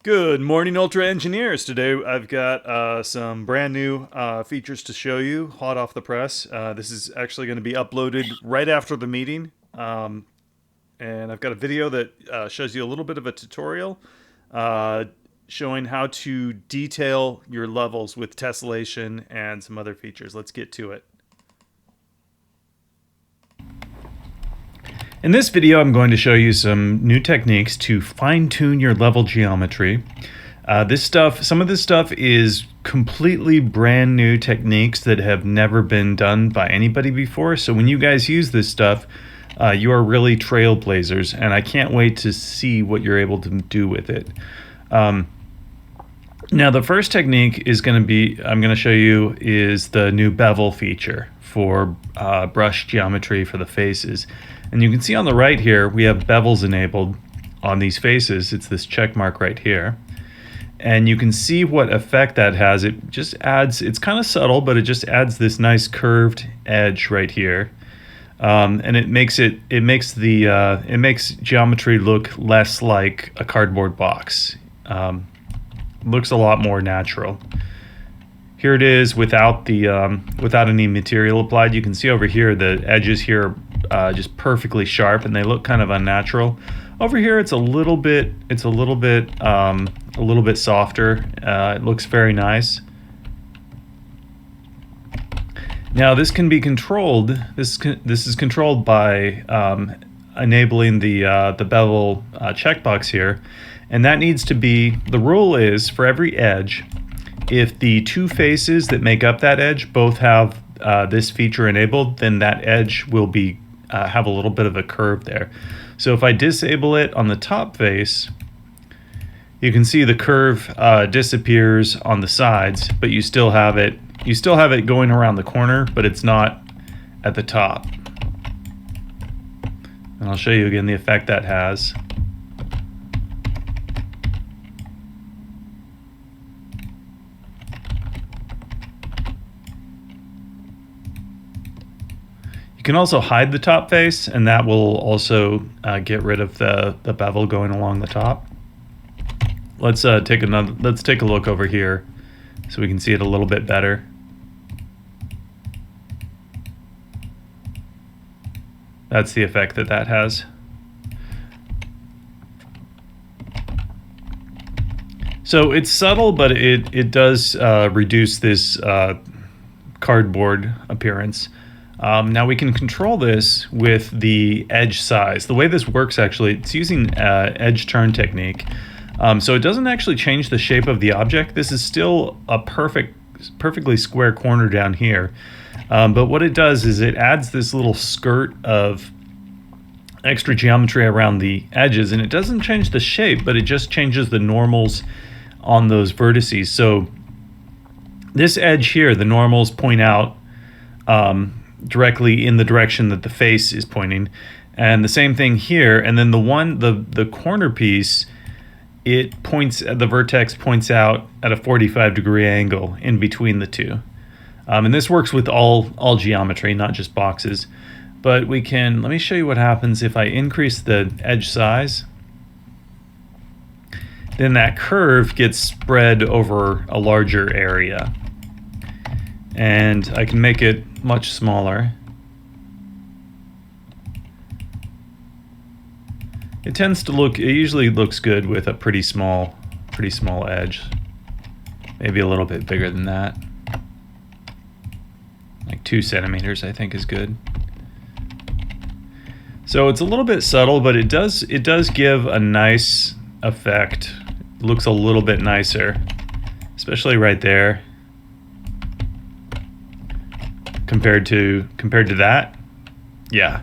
Good morning, Ultra Engineers. Today I've got some brand new features to show you, hot off the press. This is actually going to be uploaded right after the meeting. And I've got a video that shows you a little bit of a tutorial showing how to detail your levels with tessellation and some other features. Let's get to it. In this video, I'm going to show you some new techniques to fine-tune your level geometry. Some of this stuff is completely brand new techniques that have never been done by anybody before. So when you guys use this stuff, you are really trailblazers, and I can't wait to see what you're able to do with it. Now, the first technique is I'm going to show you is the new bevel feature for brush geometry for the faces. And you can see on the right here, we have bevels enabled on these faces. It's this check mark right here. And you can see what effect that has. It just adds, it's kind of subtle, but it just adds this nice curved edge right here. And it makes geometry look less like a cardboard box. Looks a lot more natural. Here it is without any material applied. You can see over here the edges here are just perfectly sharp, and they look kind of unnatural. Over here, it's a little bit softer. It looks very nice. Now this can be controlled. This is controlled by enabling the bevel checkbox here, and that needs to be. The rule is for every edge, if the two faces that make up that edge both have this feature enabled, then that edge will be have a little bit of a curve there. So if I disable it on the top face, you can see the curve disappears on the sides, but you still have it. You still have it going around the corner, but it's not at the top. And I'll show you again the effect that has. You can also hide the top face, and that will also get rid of the bevel going along the top. Let's take a look over here so we can see it a little bit better. That's the effect that has. So it's subtle, but it does reduce this cardboard appearance. Now we can control this with the edge size. The way this works, actually, it's using edge turn technique. So it doesn't actually change the shape of the object. This is still a perfectly square corner down here. But what it does is it adds this little skirt of extra geometry around the edges, and it doesn't change the shape, but it just changes the normals on those vertices. So this edge here, the normals point out directly in the direction that the face is pointing, and the same thing here. And then the corner piece, the vertex points out at a 45-degree angle in between the two. And this works with all geometry, not just boxes. But let me show you what happens if I increase the edge size. Then that curve gets spread over a larger area. And I can make it much smaller. It usually looks good with a pretty small edge. Maybe a little bit bigger than that. Like 2 centimeters, I think, is good. So it's a little bit subtle, but it does give a nice effect. It looks a little bit nicer, especially right there. Compared to that, yeah.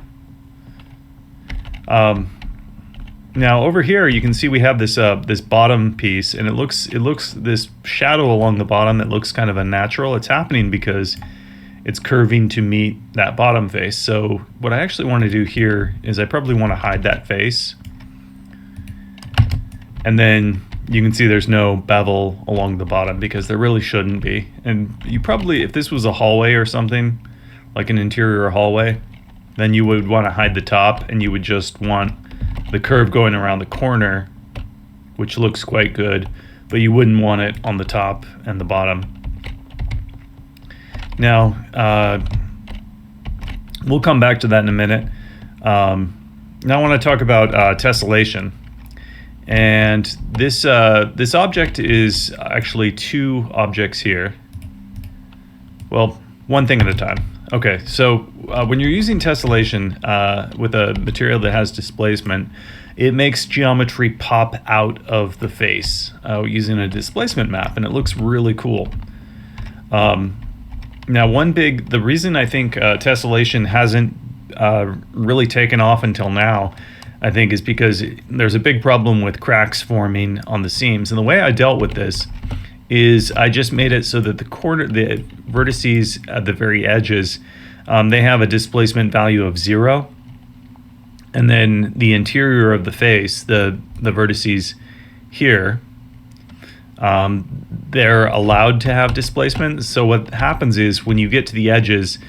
Now over here you can see we have this bottom piece, and it looks this shadow along the bottom that looks kind of unnatural. It's happening because it's curving to meet that bottom face. So what I actually want to do here is I probably want to hide that face, and then you can see there's no bevel along the bottom because there really shouldn't be. And you probably, if this was a hallway or something, like an interior hallway, then you would want to hide the top, and you would just want the curve going around the corner which looks quite good, but you wouldn't want it on the top and the bottom. Now, we'll come back to that in a minute. Now I want to talk about tessellation. And this object is actually two objects here. Well, one thing at a time. Okay, so when you're using tessellation with a material that has displacement, it makes geometry pop out of the face using a displacement map, and it looks really cool. Now, the reason I think tessellation hasn't really taken off until now, I think, is because there's a big problem with cracks forming on the seams. And the way I dealt with this is I just made it so that the vertices at the very edges, they have a displacement value of 0. And then the interior of the face, the vertices here, they're allowed to have displacement. So what happens is when you get to the edges,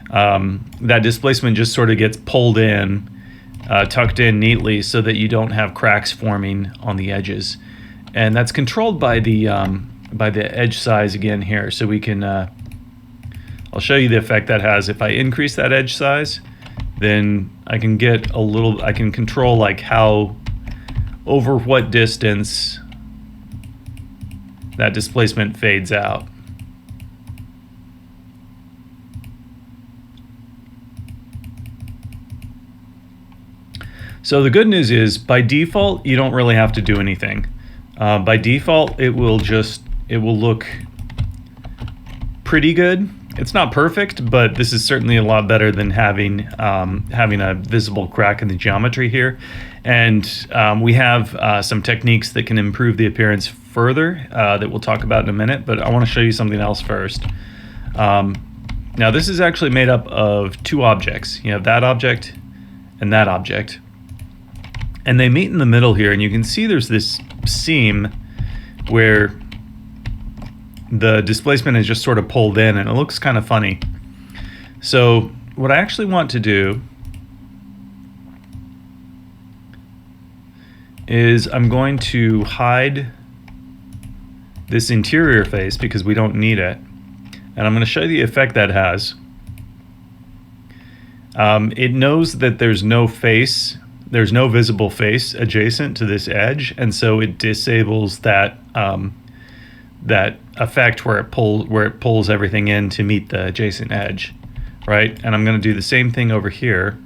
that displacement just sort of gets pulled in, tucked in neatly so that you don't have cracks forming on the edges. And that's controlled by the edge size again here. So we can, I'll show you the effect that has. If I increase that edge size, then I can I can control like how, over what distance that displacement fades out. So the good news is, by default, you don't really have to do anything. By default, it will look pretty good. It's not perfect, but this is certainly a lot better than having a visible crack in the geometry here. And we have some techniques that can improve the appearance further that we'll talk about in a minute, but I want to show you something else first. Now this is actually made up of two objects. You have that object and that object. And they meet in the middle here, and you can see there's this seam where the displacement is just sort of pulled in, and it looks kind of funny. So what I actually want to do is I'm going to hide this interior face because we don't need it. And I'm going to show you the effect that has. It knows that there's no visible face adjacent to this edge, and so it disables that that effect where it pulls everything in to meet the adjacent edge, right? And I'm going to do the same thing over here.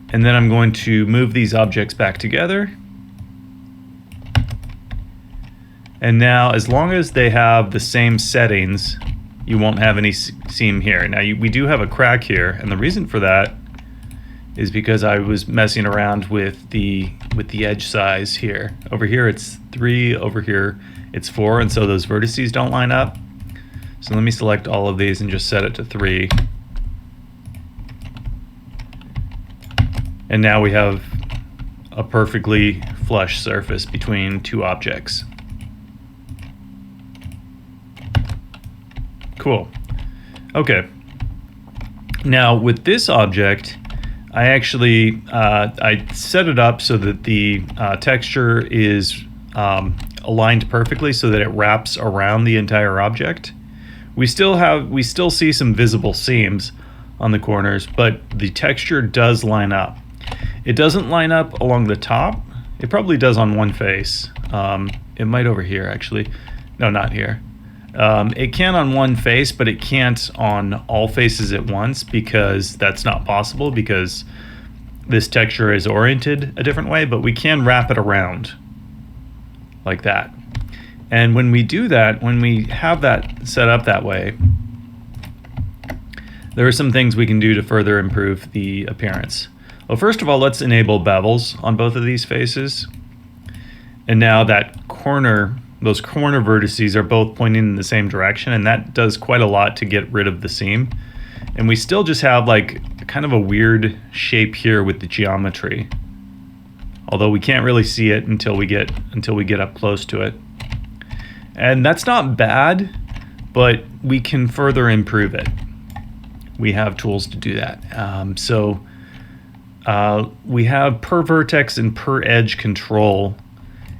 And then I'm going to move these objects back together. And now, as long as they have the same settings, you won't have any seam here. Now we do have a crack here, and the reason for that is because I was messing around with the edge size here. Over here it's 3, over here it's 4, and so those vertices don't line up. So let me select all of these and just set it to 3. And now we have a perfectly flush surface between two objects. Cool. Okay. Now with this object, I actually I set it up so that the texture is aligned perfectly so that it wraps around the entire object. We still see some visible seams on the corners, but the texture does line up. It doesn't line up along the top. It probably does on one face. It might over here actually. No, not here. It can on one face, but it can't on all faces at once because that's not possible because this texture is oriented a different way, but we can wrap it around like that. And when we do that, when we have that set up that way, there are some things we can do to further improve the appearance. Well, first of all, let's enable bevels on both of these faces. And now those corner vertices are both pointing in the same direction, and that does quite a lot to get rid of the seam. And we still just have like kind of a weird shape here with the geometry, although we can't really see it until we get up close to it. And that's not bad, but we can further improve it. We have tools to do that. we have per vertex and per edge control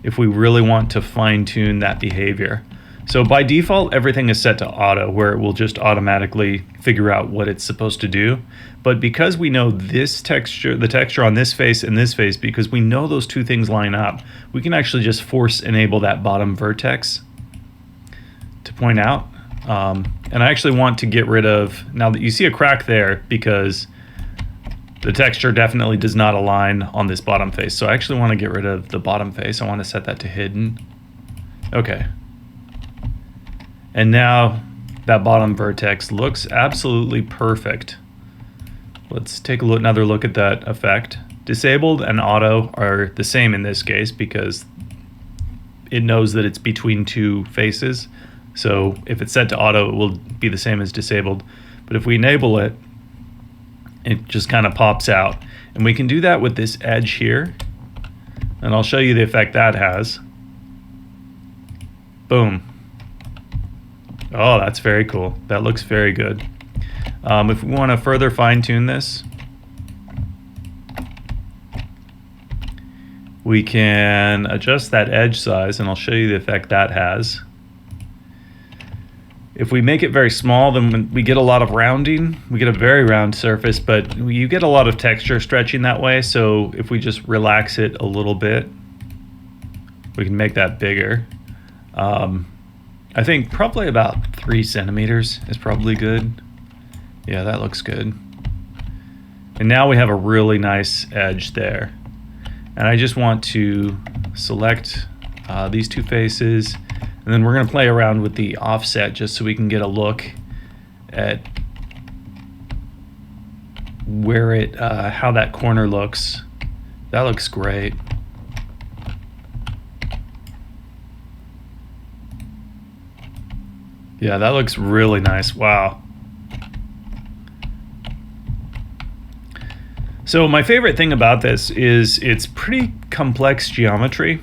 if we really want to fine tune that behavior. So by default, everything is set to auto, where it will just automatically figure out what it's supposed to do. But because we know this texture, the texture on this face and this face, because we know those two things line up, we can actually just force enable that bottom vertex to point out. And I actually want to get rid of, now that you see a crack there, because the texture definitely does not align on this bottom face. So I actually want to get rid of the bottom face. I want to set that to hidden. Okay. And now that bottom vertex looks absolutely perfect. Let's take another look at that effect. Disabled and auto are the same in this case because it knows that it's between two faces. So if it's set to auto, it will be the same as disabled. But if we enable it, it just kind of pops out. And we can do that with this edge here. And I'll show you the effect that has. Boom. Oh, that's very cool. That looks very good. If we want to further fine tune this, we can adjust that edge size, and I'll show you the effect that has. If we make it very small, then we get a lot of rounding. We get a very round surface, but you get a lot of texture stretching that way. So if we just relax it a little bit, we can make that bigger. I think probably about 3 centimeters is probably good. Yeah, that looks good. And now we have a really nice edge there. And I just want to select these two faces, and then we're going to play around with the offset just so we can get a look at where it, how that corner looks. That looks great. Yeah, that looks really nice. Wow. So my favorite thing about this is it's pretty complex geometry,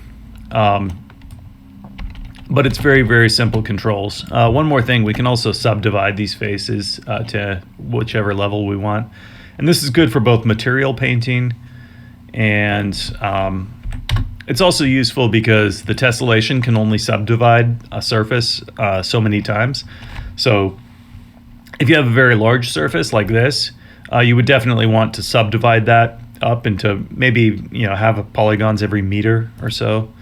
but it's very, very simple controls. One more thing, we can also subdivide these faces to whichever level we want. And this is good for both material painting and it's also useful because the tessellation can only subdivide a surface so many times. So if you have a very large surface like this, you would definitely want to subdivide that up into maybe, you know, have polygons every meter or so.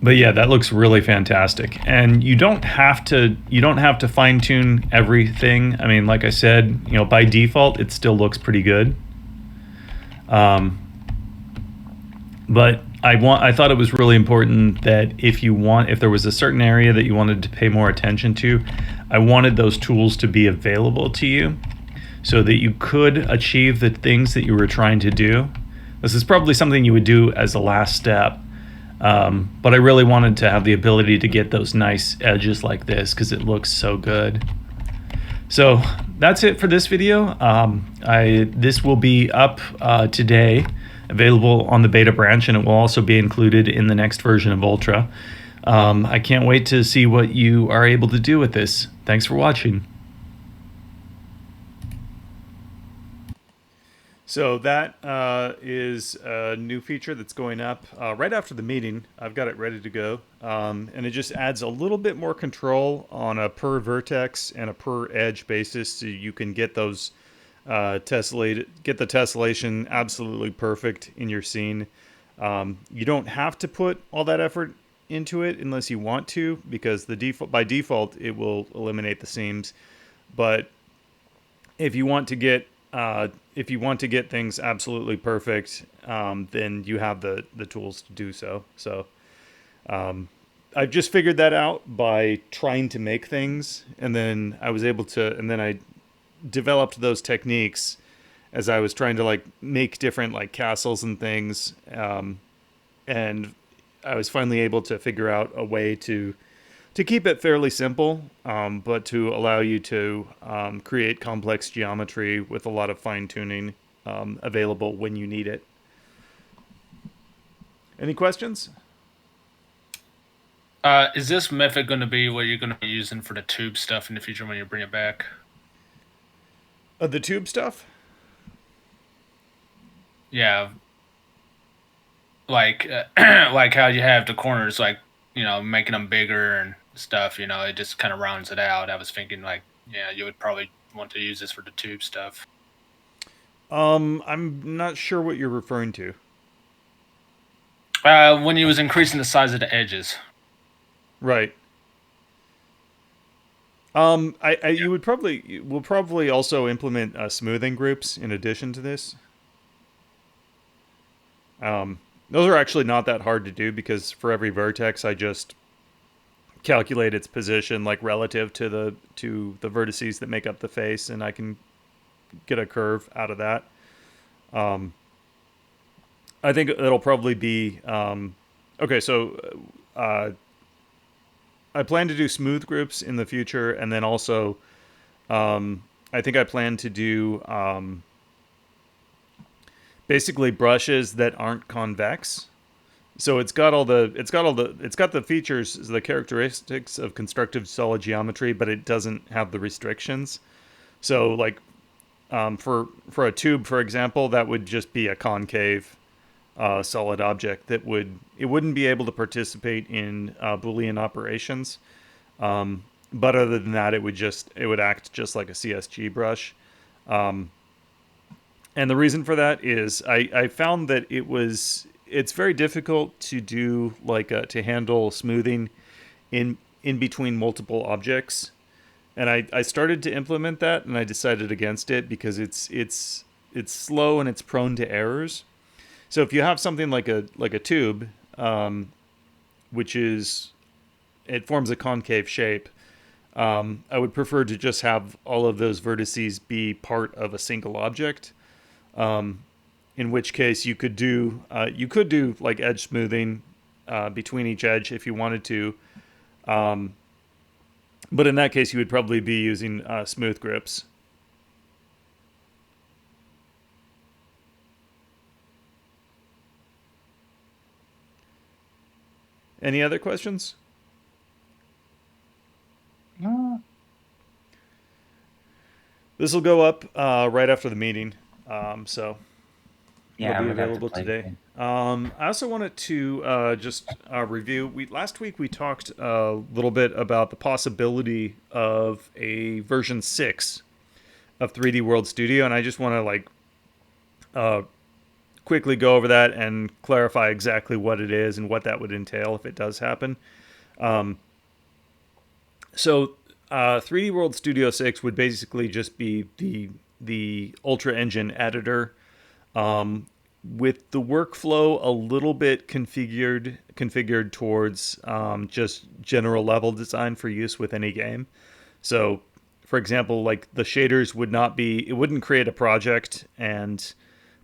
But yeah, that looks really fantastic. And you don't have to fine tune everything. I mean, like I said, you know, by default, it still looks pretty good. But I thought it was really important that if there was a certain area that you wanted to pay more attention to, I wanted those tools to be available to you so that you could achieve the things that you were trying to do. This is probably something you would do as a last step, but I really wanted to have the ability to get those nice edges like this because it looks so good. So that's it for this video. This will be up today, available on the beta branch, and it will also be included in the next version of Ultra. I can't wait to see what you are able to do with this. Thanks for watching. So that is a new feature that's going up right after the meeting. I've got it ready to go. And it just adds a little bit more control on a per vertex and a per edge basis, so you can get those get the tessellation absolutely perfect in your scene. You don't have to put all that effort into it unless you want to, because by default it will eliminate the seams. But if you want to get things absolutely perfect, then you have the tools to do so. So I've just figured that out by trying to make things, and then I developed those techniques as I was trying to like make different like castles and things, and I was finally able to figure out a way to keep it fairly simple, but to allow you to create complex geometry with a lot of fine-tuning available when you need it. Any questions? Is this method going to be what you're going to be using for the tube stuff in the future when you bring it back? The tube stuff. Yeah, like like how you have the corners, like making them bigger and stuff. It just kind of rounds it out. I was thinking like, yeah, you would probably want to use this for the tube stuff. I'm not sure what you're referring to. When you was increasing the size of the edges. Right. You would probably will probably also implement smoothing groups in addition to this. Those are actually not that hard to do because for every vertex, I just calculate its position like relative to the vertices that make up the face, and I can get a curve out of that. Um, I think it'll probably be okay. So uh, I plan to do smooth groups in the future, and then also I think I plan to do basically brushes that aren't convex. So it's got the features, the characteristics of constructive solid geometry, but it doesn't have the restrictions. So like for a tube, for example, that would just be a concave solid object that it wouldn't be able to participate in Boolean operations. But other than that, it would act just like a CSG brush. And the reason for that is I found that it's very difficult to do to handle smoothing in between multiple objects. And I started to implement that, and I decided against it because it's slow and it's prone to errors. So if you have something like a tube, which is it forms a concave shape, I would prefer to just have all of those vertices be part of a single object. In which case you could do like edge smoothing between each edge if you wanted to, but in that case you would probably be using smooth grips. Any other questions? Uh, This will go up right after the meeting, so it'll Yeah, I be would have to available play. today. I also wanted to just review. We last week we talked a little bit about the possibility of a version 6 of 3D World Studio, and I just want to uh, quickly go over that and clarify exactly what it is and what that would entail if it does happen. So, 3D World Studio 6 would basically just be the Ultra Engine editor, with the workflow a little bit configured towards just general level design for use with any game. So, for example, like the shaders would not be, it wouldn't create a project and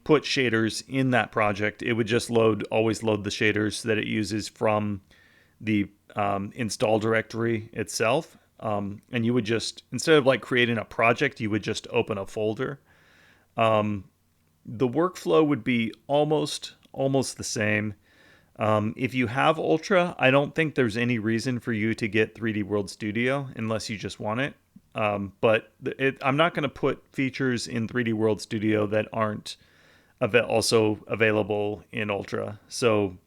put shaders in that project. It would just always load the shaders that it uses from the install directory itself. And you would just, instead of like creating a project, you would just open a folder. The workflow would be almost the same. If you have Ultra, I don't think there's any reason for you to get 3D World Studio unless you just want it. I'm not going to put features in 3D World Studio that aren't also available in Ultra. So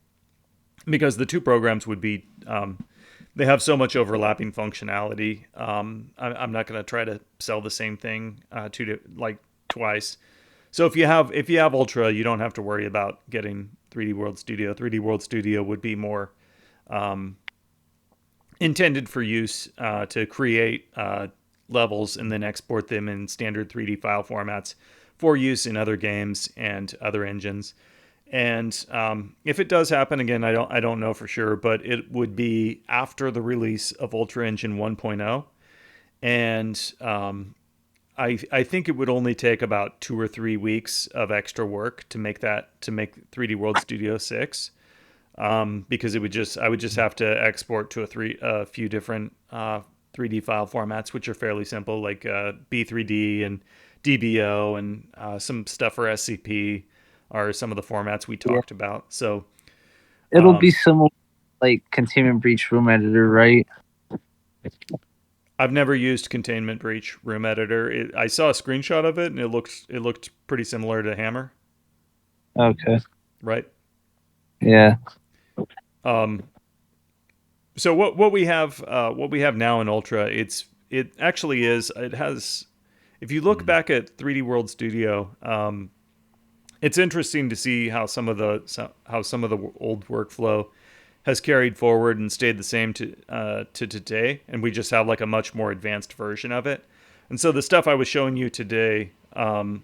because the two programs would be they have so much overlapping functionality. I'm not going to try to sell the same thing twice. So if you have Ultra, you don't have to worry about getting 3D World Studio. 3D World Studio would be more intended for use to create levels and then export them in standard 3D file formats for use in other games and other engines. And if it does happen again, I don't know for sure, but it would be after the release of Ultra Engine 1.0, and I think it would only take about 2 or 3 weeks of extra work to make 3D World Studio 6, because I would just have to export to a few different 3D file formats, which are fairly simple, like B3D and DBO and some stuff for SCP are some of the formats we Yeah, talked about. So, it'll be similar like Containment Breach Room Editor, right? I've never used Containment Breach Room Editor. I saw a screenshot of it, and it looked pretty similar to Hammer, Okay. right? Yeah. Um, so what we have now in Ultra, it actually is it has. If you look back at 3D World Studio, it's interesting to see how some of the old workflow has carried forward and stayed the same to today, and we just have like a much more advanced version of it. And so the stuff I was showing you today, some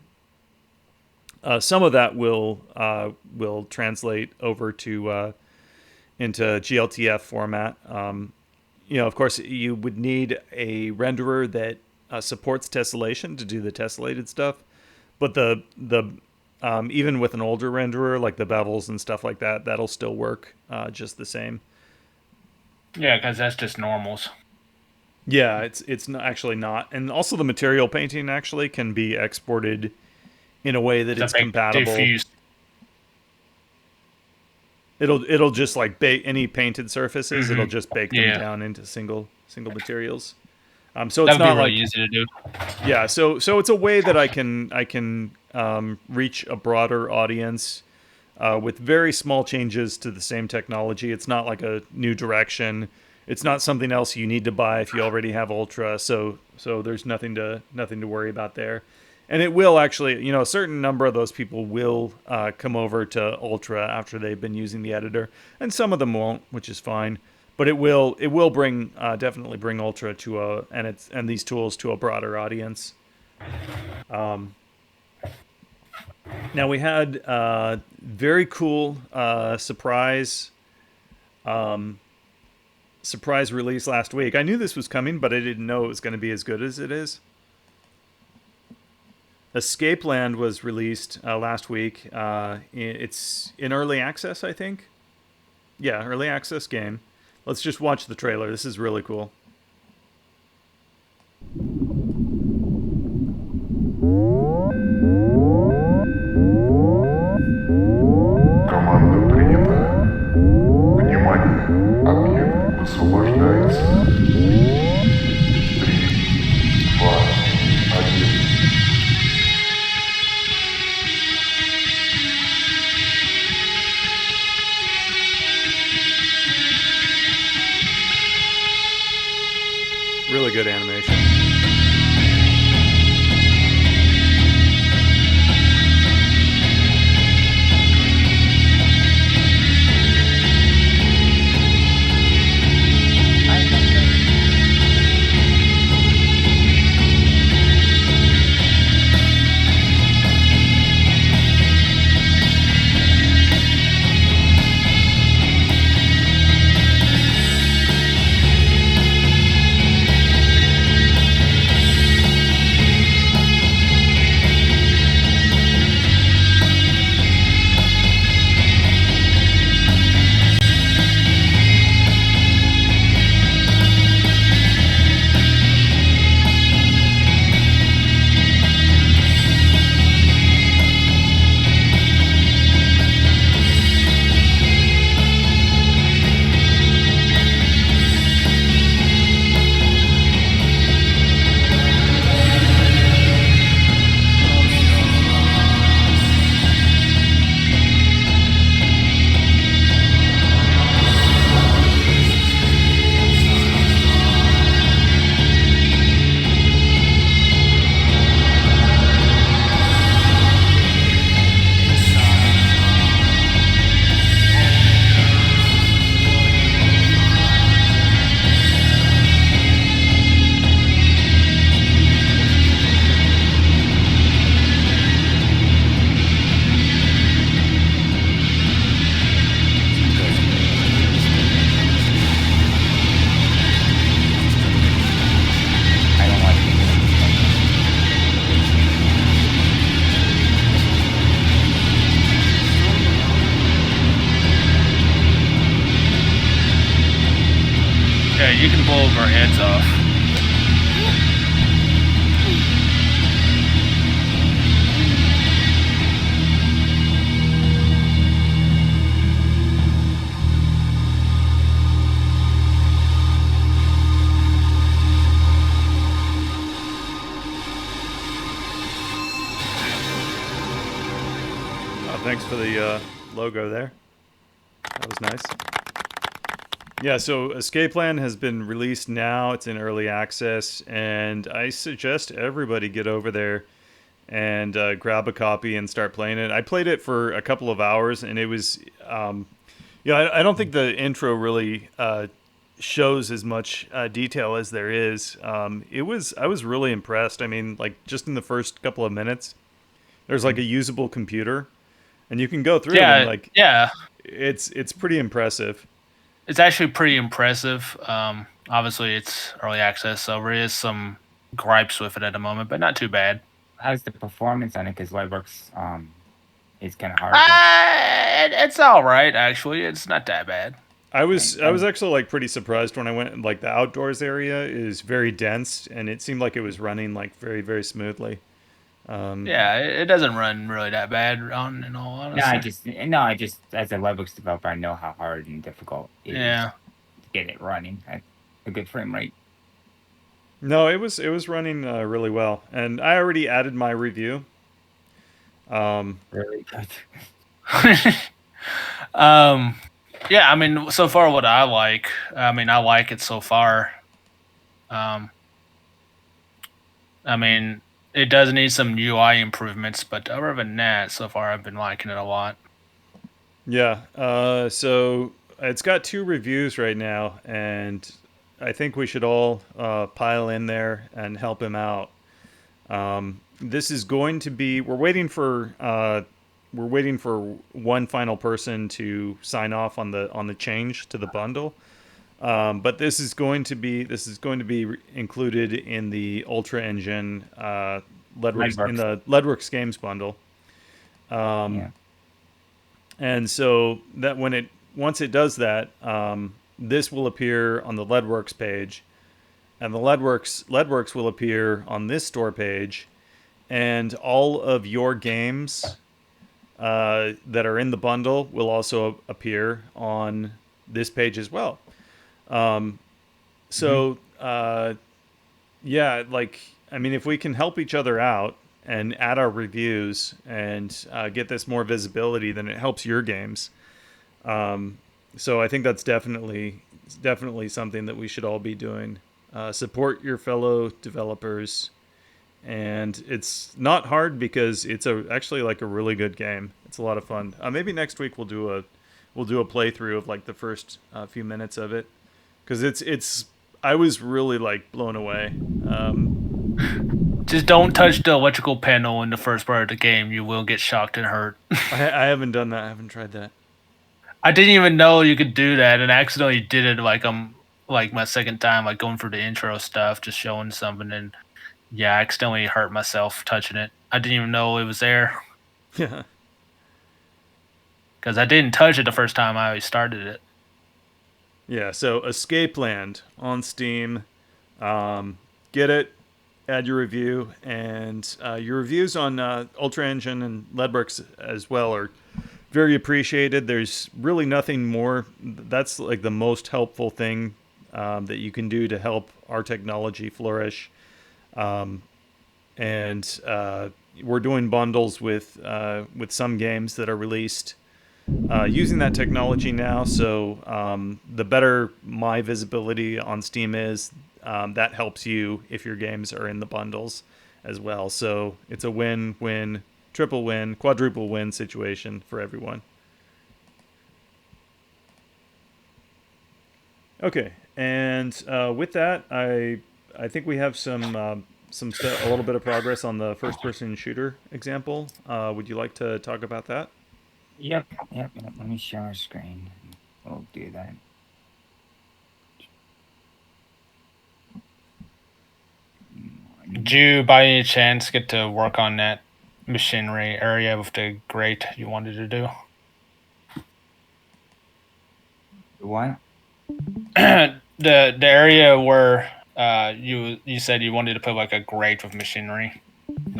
of that will translate over to into GLTF format. Of course, you would need a renderer that supports tessellation to do the tessellated stuff, but the even with an older renderer, like the bevels and stuff like that, that'll still work just the same. Yeah, because that's just normals. Yeah, it's not, actually not, and also the material painting actually can be exported in a way that it's compatible. Diffuse. It'll just like bake any painted surfaces. It'll just bake them down into single materials. So it's not really like easy to do. Yeah, so it's a way that I can reach a broader audience with very small changes to the same technology. It's not like a new direction. It's not something else you need to buy if you already have Ultra. So there's nothing to worry about there. And it will actually, a certain number of those people will come over to Ultra after they've been using the editor, and some of them won't, which is fine. But it will bring definitely bring Ultra to and these tools to a broader audience. Now we had very cool surprise release last week. I knew this was coming, but I didn't know it was going to be as good as it is. Escapeland was released last week. It's in early access, I think. Yeah, early access game. Let's just watch the trailer. This is really cool. Команда принята. Внимание! Объект высвобождается. 3, 2, 1. Really good animation. Yeah, you can blow our heads off. Oh, thanks for the logo there. That was nice. Yeah, so Escapeland has been released now. It's in early access, and I suggest everybody get over there and grab a copy and start playing it. I played it for a couple of hours, and it was, I don't think the intro really shows as much detail as there is. I was really impressed. I mean, like just in the first couple of minutes, there's like a usable computer, and you can go through and like it's pretty impressive. It's actually pretty impressive. Obviously, it's early access, so there is some gripes with it at the moment, but not too bad. How's the performance on it? Because Lightworks is kind of hard. It's all right, actually. It's not that bad. I was actually like pretty surprised when I went. Like the outdoors area is very dense, and it seemed like it was running like very very smoothly. Yeah, it doesn't run really that bad. In all honesty. I just as a Lightworks developer, I know how hard and difficult it is to get it running at a good frame rate. No, it was running really well, and I already added my review. Really good. Yeah, I mean, so far what I like it so far. I mean, it does need some UI improvements, but other than that, so far I've been liking it a lot. Yeah, so it's got 2 reviews right now, and I think we should all pile in there and help him out. This is going to be. We're waiting for one final person to sign off on the change to the bundle. But this is going to be included in the Ultra Engine Leadworks in the Leadworks Games bundle. And so that once it does that, this will appear on the Leadworks page, and the Leadworks will appear on this store page, and all of your games that are in the bundle will also appear on this page as well. Yeah, like, I mean, if we can help each other out and add our reviews and get this more visibility, then it helps your games. So I think that's definitely something that we should all be doing. Support your fellow developers, and it's not hard because it's actually like a really good game. It's a lot of fun. Maybe next week we'll do a playthrough of like the first few minutes of it, because it's I was really like blown away. Just don't touch the electrical panel in the first part of the game. You will get shocked and hurt. I haven't done that. I haven't tried that. I didn't even know you could do that, and I accidentally did it like my second time, like going through the intro stuff, just showing something, and yeah, I accidentally hurt myself touching it. I didn't even know it was there. Yeah. Because I didn't touch it the first time I started it. Yeah, so Escapeland on Steam. Get it, add your review, and your reviews on Ultra Engine and Leadworks as well are very appreciated. There's really nothing more. That's like the most helpful thing that you can do to help our technology flourish. And we're doing bundles with some games that are released using that technology now. So the better my visibility on Steam is, that helps you if your games are in the bundles as well. So it's a win-win, triple win, quadruple win situation for everyone. Okay, and with that, I think we have a little bit of progress on the first-person shooter example. Would you like to talk about that? Yep. Let me share our screen. We'll do that. Did you, by any chance, get to work on that machinery area with the grate you wanted to do? What? the area where you said you wanted to put like a grate with machinery.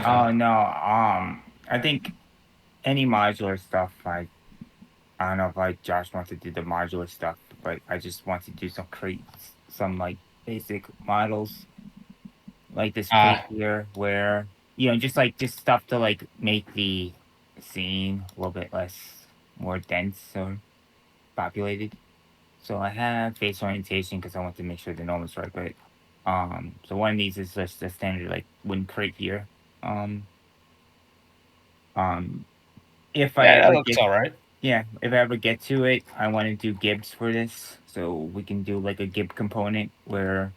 Oh no. I think any modular stuff. I don't know if like Josh wants to do the modular stuff, but I just want to do some like basic models, like this crate here, where just stuff to like make the scene, a little bit less, more dense or populated. So I have face orientation because I want to make sure the norm is right. But so one of these is just a standard like wooden crate here. Um, um, if I Yeah, that ever looks get all right. Yeah, if I ever get to it, I want to do gibs for this, so we can do like a gib component where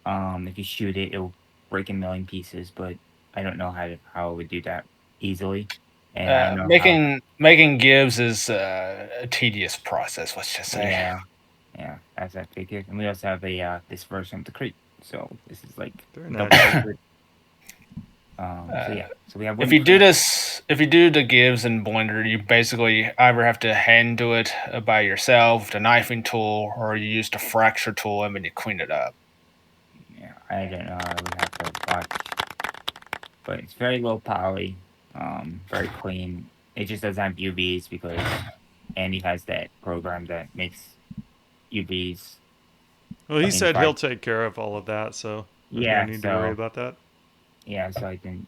if you shoot it, it'll break a million pieces. But I don't know how I would do that easily, and I don't know how. Making gibbs is a tedious process. Let's just say. Yeah, yeah, as I figured. And we also have a this version of the crate, so this is like Very double nice. secret. So yeah, so we have If one you do crate. this, if you do the gibbs in Blender, you basically either have to hand do it by yourself, the knifing tool, or you use the fracture tool and then you clean it up. Yeah, I don't know. I would have to watch, but it's very low poly, very clean. It just doesn't have UVs because Andy has that program that makes UVs. Well, he in said five- he'll take care of all of that, so there's Yeah, no need to worry so about that. yeah, so I've been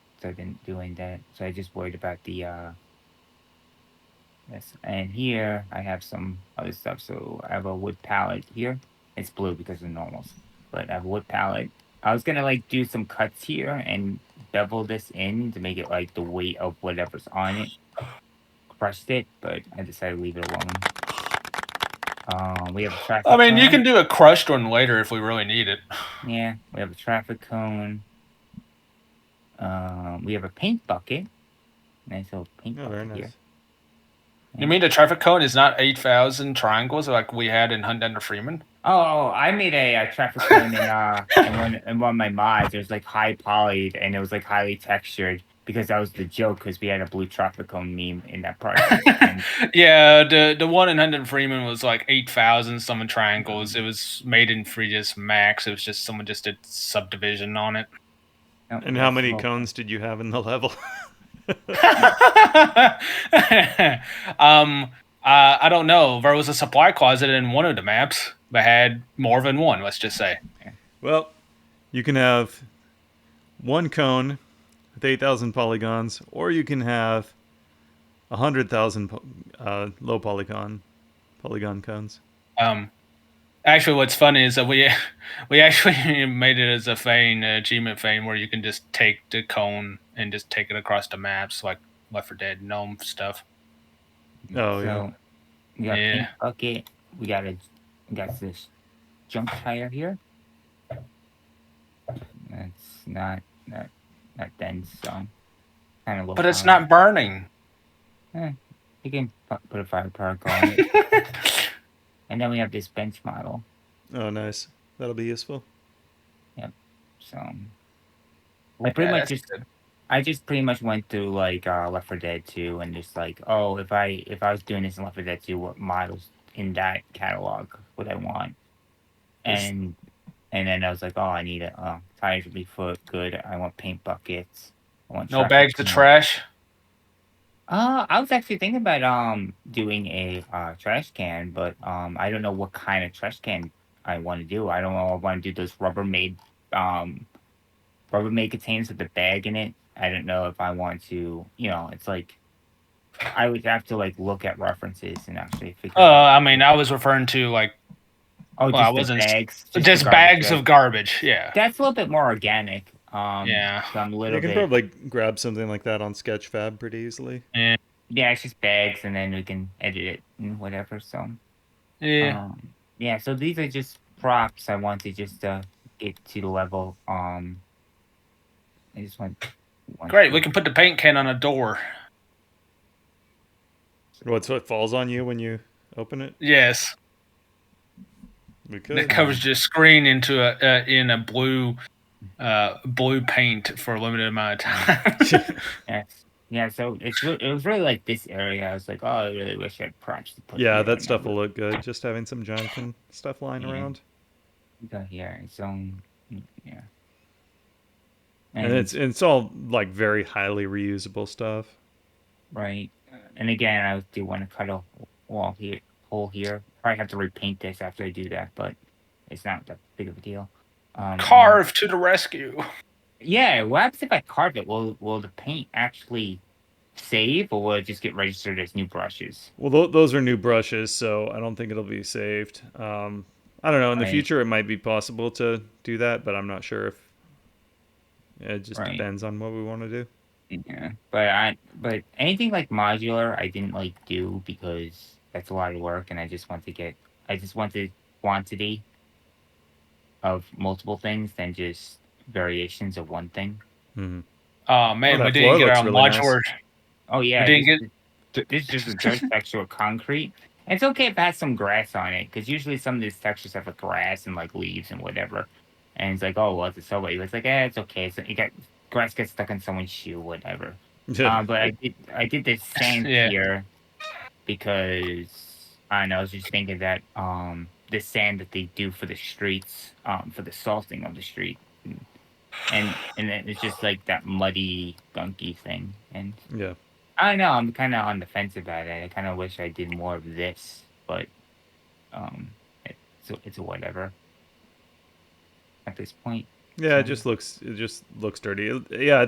doing that. So I just worried about the yes. And here I have some other stuff. So I have a wood palette here. It's blue because of normals, but I have a wood palette. I was gonna like do some cuts here and bevel this in to make it like the weight of whatever's on it. Crushed it, but I decided to leave it alone. We have a traffic I mean, you cone. can do a crushed one later if we really need it. Yeah, we have a traffic cone. We have a paint bucket. Nice little paint Oh, bucket very nice. here. You mean the traffic cone is not 8,000 triangles like we had in Hunt Under Freeman? Oh, I made a traffic cone in one of my mods. It was like high polyed and it was like highly textured because that was the joke because we had a blue traffic cone meme in that project. And Yeah, the one in Hunt Under Freeman was like 8,000 something triangles. It was made in Free.js Max. It was just someone just did subdivision on it. no, And how it's many small. cones did you have in the level? I don't know. There was a supply closet in one of the maps that had more than one. Let's just say. Well, you can have one cone with 8,000 polygons, or you can have 100,000 low polygon cones. Actually, what's funny is that we actually made it as a achievement thing, where you can just take the cone and just take it across the maps, like Left 4 Dead gnome stuff. Oh, So yeah. we got Yeah. paint bucket. We got this jump tire here. That's not dense, so kind of low. But it's poly. not burning. You can put a fire particle on it. And then we have this bench model. Oh, nice. That'll be useful. So I pretty Yeah, much that's just good. I just pretty much went through like Left 4 Dead 2 and just like, oh, if I was doing this in Left 4 Dead 2, what models in that catalog would I want? And then I was like, oh, I need tires would be good. I want paint buckets. I want No traffic bags of cone. trash. I was actually thinking about doing a trash can, but I don't know what kind of trash can I want to do. I don't know. I want to do those Rubbermaid containers with the bag in it. I don't know if I want to. It's like I would have to like look at references and actually figure. I mean, I was referring to like Oh, well, I just the wasn't- bags. just the garbage bags bag. of garbage. Yeah. That's a little bit more organic. Yeah. So I'm a little You can bit. probably grab something like that on Sketchfab pretty easily. Yeah, it's just bags, and then we can edit it and whatever. So. Yeah. Yeah, so these are just props I want to just get to the level. I just want Great. We can put the paint can on a door. What falls on you when you open it? Yes. We That could. covers your screen into in a blue paint for a limited amount of time. Yeah, so it was really like this area. I was like, oh, I really wish I had props to put. Yeah, here, that stuff but will look good. Just having some junk and stuff lying Yeah. around. we got here. So yeah, And it's all like very highly reusable stuff. right. And again, I do want to cut a hole here. Probably have to repaint this after I do that, but it's not that big of a deal. Carve to the rescue. Yeah, what happens if I carve it? Will the paint actually save, or will it just get registered as new brushes? Well, those are new brushes, so I don't think it'll be saved. I don't know. In the Right. future, it might be possible to do that, but I'm not sure if. It just Right. depends on what we want to do. Yeah, but anything like modular, I didn't like do because that's a lot of work, and I just wanted quantity of multiple things than just variations of one thing. Mm-hmm. Oh man, that we floor didn't get looks our really nice. modular. Oh yeah, We didn't this is just a dirt texture of concrete. And it's okay if it has some grass on it, because usually some of these textures have like grass and like leaves and whatever. And it's like, oh well, it's a subway. It's like, it's okay. So you got grass gets stuck in someone's shoe, whatever. But I did this sand Yeah. here because I don't know, I was just thinking that the sand that they do for the streets, for the salting of the street, and then it's just like that muddy, gunky thing. And Yeah. I don't know, I'm kind of on the fence about it. I kind of wish I did more of this, but it's a whatever at this point. Yeah, it just looks dirty. Yeah,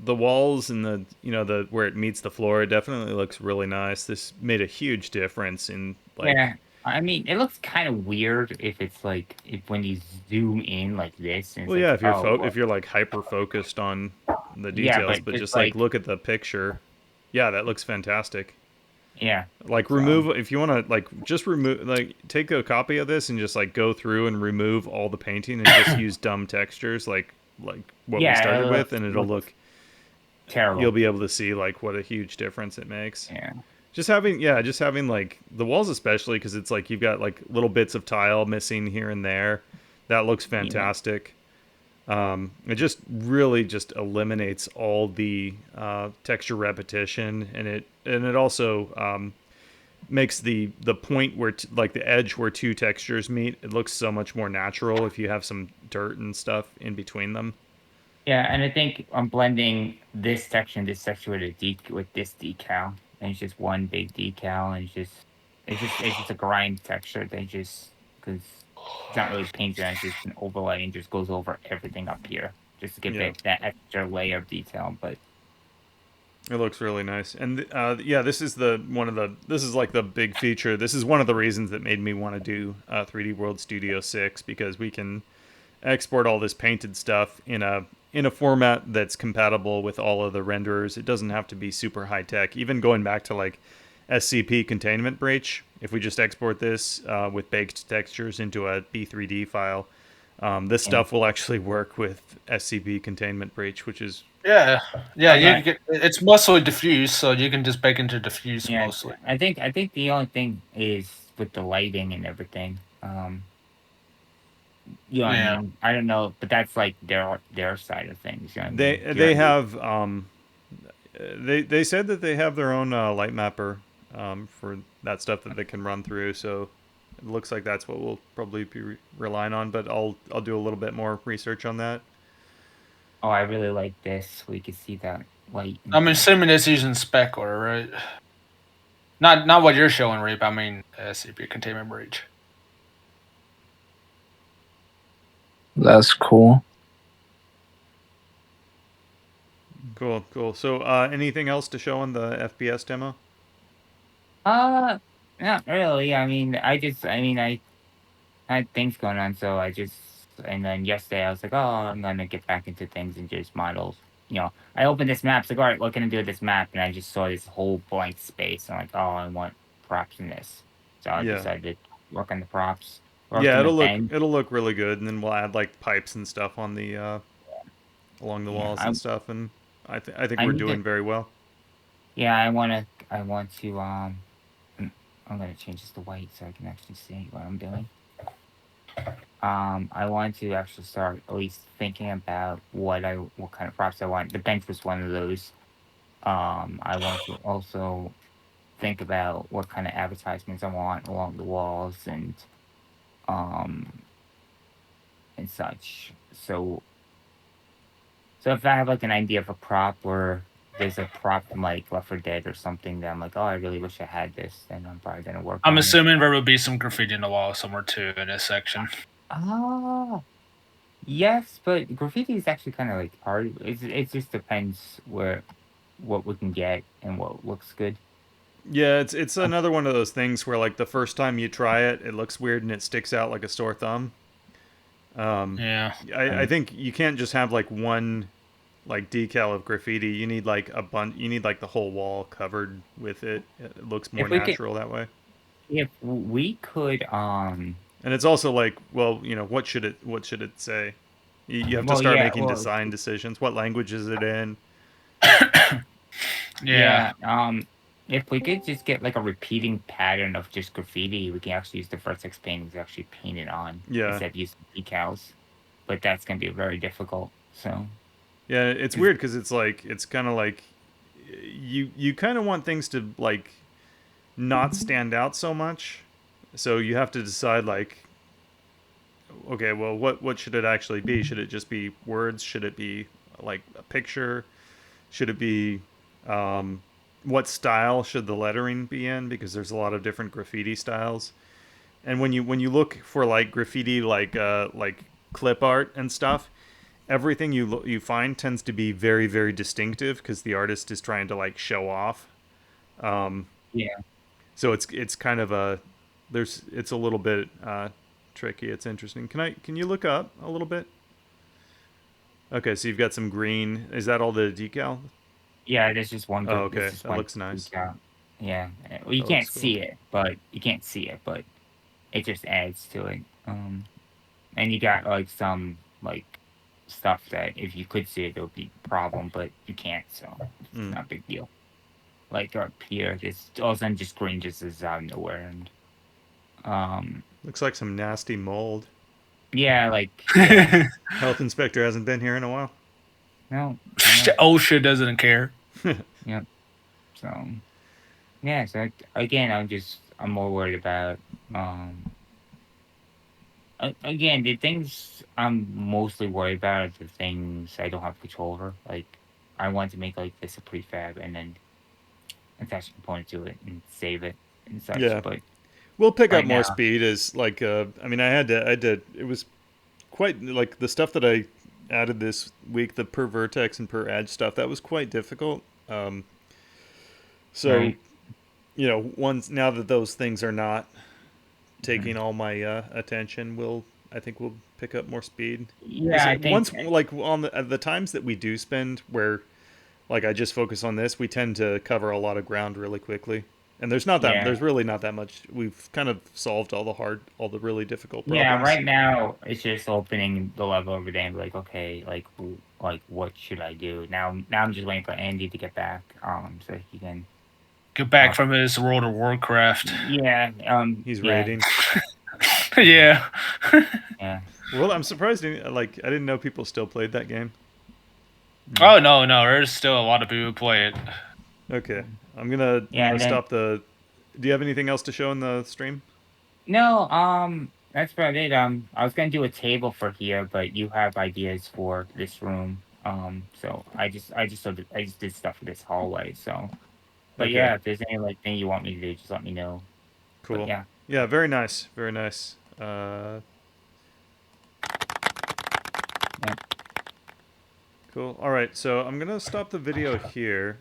the walls and the where it meets the floor, it definitely looks really nice. This made a huge difference in like. Yeah, I mean, it looks kind of weird if it's like when you zoom in like this. And it's Well, yeah, like, if you're like hyper focused on the Yeah, details, but but just, just like like- look at the picture. Yeah, that looks fantastic. yeah, Like remove if you want to like just remove like take a copy of this and just like go through and remove all the painting and just use dumb textures like what we started it'll with, and it'll look terrible. you'll be able to see like what a huge difference it makes. Yeah, Just having like the walls, especially because it's like you've got like little bits of tile missing here and there. That looks fantastic. It just really just eliminates all the texture repetition, and it also makes the point where like the edge where two textures meet. It looks so much more natural if you have some dirt and stuff in between them. yeah, and I think I'm blending this section with this decal, and it's just one big decal, and it's just a grind texture. They just because it's not really painted, it's just an overlay and just goes over everything up here just to get that extra layer of detail. But It looks really nice, and yeah, this is like the big feature. This is one of the reasons that made me want to do 3D World Studio 6, because we can export all this painted stuff in a format that's compatible with all of the renderers. It doesn't have to be super high tech. Even going back to like SCP containment breach, if we just export this with baked textures into a B3D file, this stuff will actually work with SCP containment breach, which is Yeah. It's mostly diffuse, so you can just bake into diffuse yeah, mostly. I think the only thing is with the lighting and everything. You know what I mean? I don't know, but that's like their side of things. You know what I mean? they have they said that they have their own light mapper for that stuff that they can run through, so it looks like that's what we'll probably be relying on, but I'll do a little bit more research on that. Oh, I really like this. We can see that light. I'm assuming it's using specular, right? Not what you're showing, Reap. I mean SCP containment breach. That's cool. Cool. So anything else to show on the FPS demo? Not really. I mean, I had things going on, so and then yesterday I was like, oh, I'm gonna get back into things and just models. You know, I opened this map, it's like, all right, what can I do with this map? And I just saw this whole blank space. I'm like, oh, I want props in this. So I decided to work on the props. Yeah, it'll look really good, and then we'll add like pipes and stuff on the along the walls and stuff, and I think we're doing very well. Yeah, I want to I'm gonna change this to white so I can actually see what I'm doing. I want to actually start at least thinking about what kind of props I want. The bench was one of those. I want to also think about what kind of advertisements I want along the walls and such. So if I have like an idea of a prop, or there's a prop from like Left 4 Dead or something that I'm like, oh, I really wish I had this, then I'm probably gonna work. I'm assuming there will be some graffiti in the wall somewhere too in this section. Yes, but graffiti is actually kind of like hard. It just depends where. what we can get and what looks good. Yeah, it's another one of those things where like the first time you try it, it looks weird and it sticks out like a sore thumb. Yeah. I think you can't just have like one like decal of graffiti. You need like a bunch. You need like the whole wall covered with it. It looks more If we could- natural that way. If we could, And it's also like, well, you know, what should it say? You have to Well, start yeah, making well- design decisions. What language is it in? Yeah. if we could just get like a repeating pattern of just graffiti, we can actually use the Vertex paintings to actually paint it on Yeah. instead of using decals. But that's gonna be very difficult. So Yeah, it's weird because it's like it's kind of like you kind of want things to like not stand out so much, so you have to decide like, okay, well, what should it actually be? Should it just be words? Should it be like a picture? Should it be what style should the lettering be in? Because there's a lot of different graffiti styles, and when you look for like graffiti like clip art and stuff, everything you find tends to be very very distinctive because the artist is trying to like show off. yeah, So it's kind of it's a little bit tricky. It's interesting. Can you look up a little bit? Okay, so you've got some green. Is that all the decal? yeah, there's just one. Oh, there's okay. just That one looks nice. decal. Yeah, well, you That can't looks cool. see it, but it just adds to it. And you got like some like stuff that if you could see it, it would be a problem, but you can't, so it's Mm. not a big deal. Like up here, just all of a sudden just green just is out of nowhere, and Looks like some nasty mold. yeah, like Health inspector hasn't been here in a while. no, OSHA doesn't care. yep. So yeah, so again, I'm more worried about again, the things I'm mostly worried about are the things I don't have control over. Like, I want to make like this a prefab and then attach a component to it and save it and such. Yeah. But We'll pick up Right more now. speed as like I mean I had to it was quite like the stuff that I added this week, the per vertex and per edge stuff, that was quite difficult. So Right. you know, once now that those things are not taking all my attention, I think we'll pick up more speed. yeah, So I think once like on the times that we do spend where like I just focus on this, we tend to cover a lot of ground really quickly. And there's Yeah. there's really not that much. We've kind of solved all the really difficult problems. yeah, right now it's just opening the level over there and be like, okay, like what should I do now? Now I'm just waiting for Andy to get back, so he can. Get back from his World of Warcraft. Yeah, He's yeah, raiding. Yeah. Yeah. Well, I'm surprised. Like, I didn't know people still played that game. Oh no, there's still a lot of people who play it. Okay, I'm gonna Yeah, then- stop the. Do you have anything else to show in the stream? No, that's about it. I was gonna do a table for here, but you have ideas for this room. So I just did stuff for this hallway. So, but Okay. yeah, if there's any like thing you want me to do, just let me know. Cool. But yeah, Yeah, very nice. Very nice. Cool. All right, so I'm gonna stop the video here.